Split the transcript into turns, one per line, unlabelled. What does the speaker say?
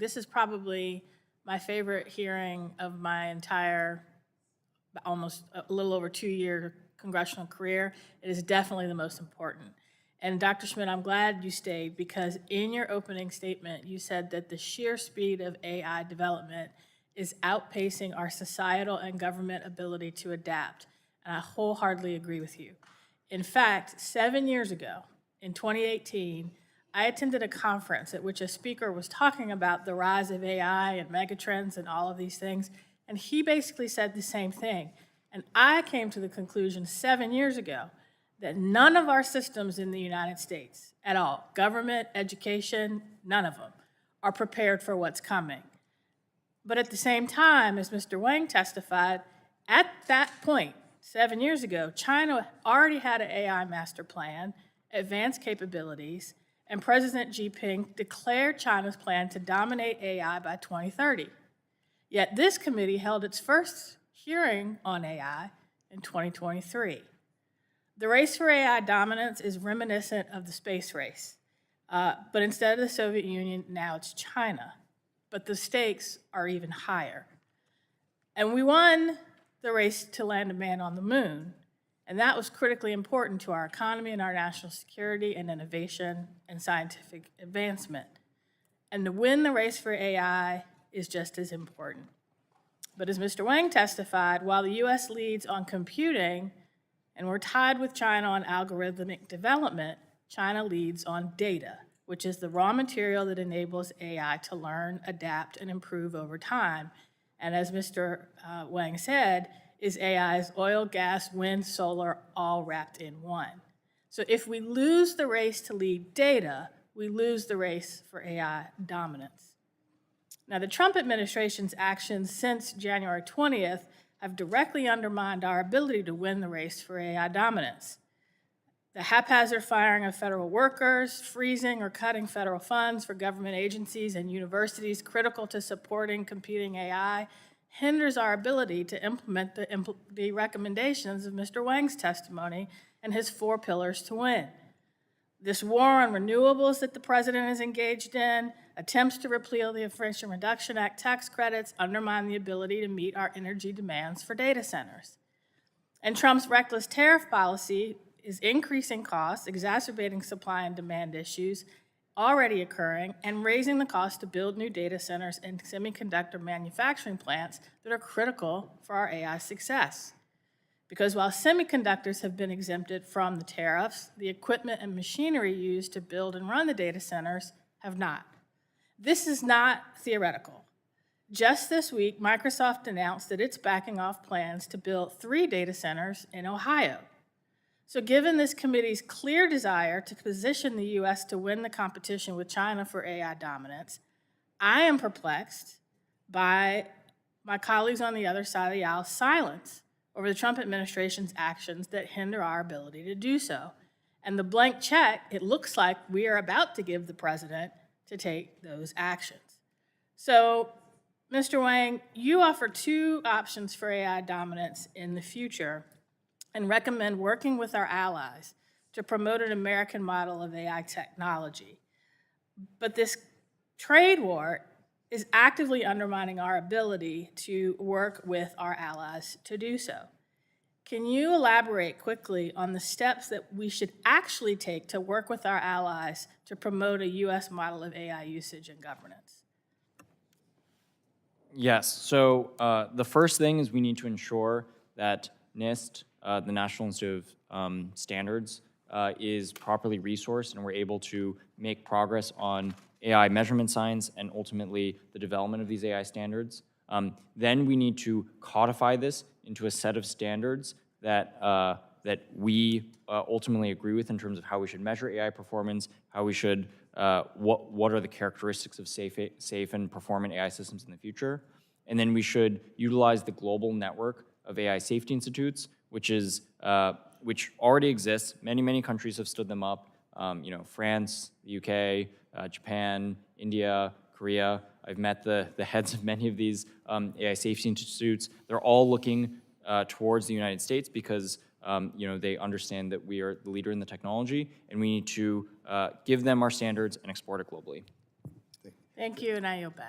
This is probably my favorite hearing of my entire, almost a little over 2-year congressional career. It is definitely the most important. And Dr. Schmidt, I'm glad you stayed, because in your opening statement, you said that the sheer speed of AI development is outpacing our societal and government ability to adapt. And I wholeheartedly agree with you. In fact, 7 years ago, in 2018, I attended a conference at which a speaker was talking about the rise of AI and megatrends and all of these things, and he basically said the same thing. And I came to the conclusion 7 years ago that none of our systems in the United States at all, government, education, none of them, are prepared for what's coming. But at the same time, as Mr. Wang testified, at that point, 7 years ago, China already had an AI master plan, advanced capabilities, and President Xi Jinping declared China's plan to dominate AI by 2030. Yet this committee held its first hearing on AI in 2023. The race for AI dominance is reminiscent of the space race, but instead of the Soviet Union, now it's China. But the stakes are even higher. And we won the race to land a man on the moon, and that was critically important to our economy and our national security and innovation and scientific advancement. And to win the race for AI is just as important. But as Mr. Wang testified, while the US leads on computing and we're tied with China on algorithmic development, China leads on data, which is the raw material that enables AI to learn, adapt, and improve over time. And as Mr. Wang said, is AI's oil, gas, wind, solar, all wrapped in one. So if we lose the race to lead data, we lose the race for AI dominance. Now, the Trump administration's actions since January 20th have directly undermined our ability to win the race for AI dominance. The haphazard firing of federal workers, freezing or cutting federal funds for government agencies and universities critical to supporting computing AI hinders our ability to implement the recommendations of Mr. Wang's testimony and his 4 pillars to win. This war on renewables that the president is engaged in, attempts to repeal the Inflation Reduction Act tax credits, undermine the ability to meet our energy demands for data centers. And Trump's reckless tariff policy is increasing costs, exacerbating supply and demand issues already occurring, and raising the cost to build new data centers and semiconductor manufacturing plants that are critical for our AI success. Because while semiconductors have been exempted from the tariffs, the equipment and machinery used to build and run the data centers have not. This is not theoretical. Just this week, Microsoft announced that it's backing off plans to build 3 data centers in Ohio. So given this committee's clear desire to position the US to win the competition with China for AI dominance, I am perplexed by my colleagues on the other side of the aisle's silence over the Trump administration's actions that hinder our ability to do so. And the blank check, it looks like we are about to give the president to take those actions. So, Mr. Wang, you offer 2 options for AI dominance in the future and recommend working with our allies to promote an American model of AI technology. But this trade war is actively undermining our ability to work with our allies to do so. Can you elaborate quickly on the steps that we should actually take to work with our allies to promote a US model of AI usage and governance?
Yes, so the first thing is we need to ensure that NIST, the National Institute of Standards, is properly resourced and we're able to make progress on AI measurement science and ultimately the development of these AI standards. Then we need to codify this into a set of standards that, that we ultimately agree with in terms of how we should measure AI performance, how we should, what are the characteristics of safe and performant AI systems in the future. And then we should utilize the global network of AI safety institutes, which already exists. Many countries have stood them up. You know, France, the UK, Japan, India, Korea. I've met the heads of many of these AI safety institutes. They're all looking towards the United States because you know, they understand that we are the leader in the technology, and we need to give them our standards and export it globally.
Thank you, and I yield back.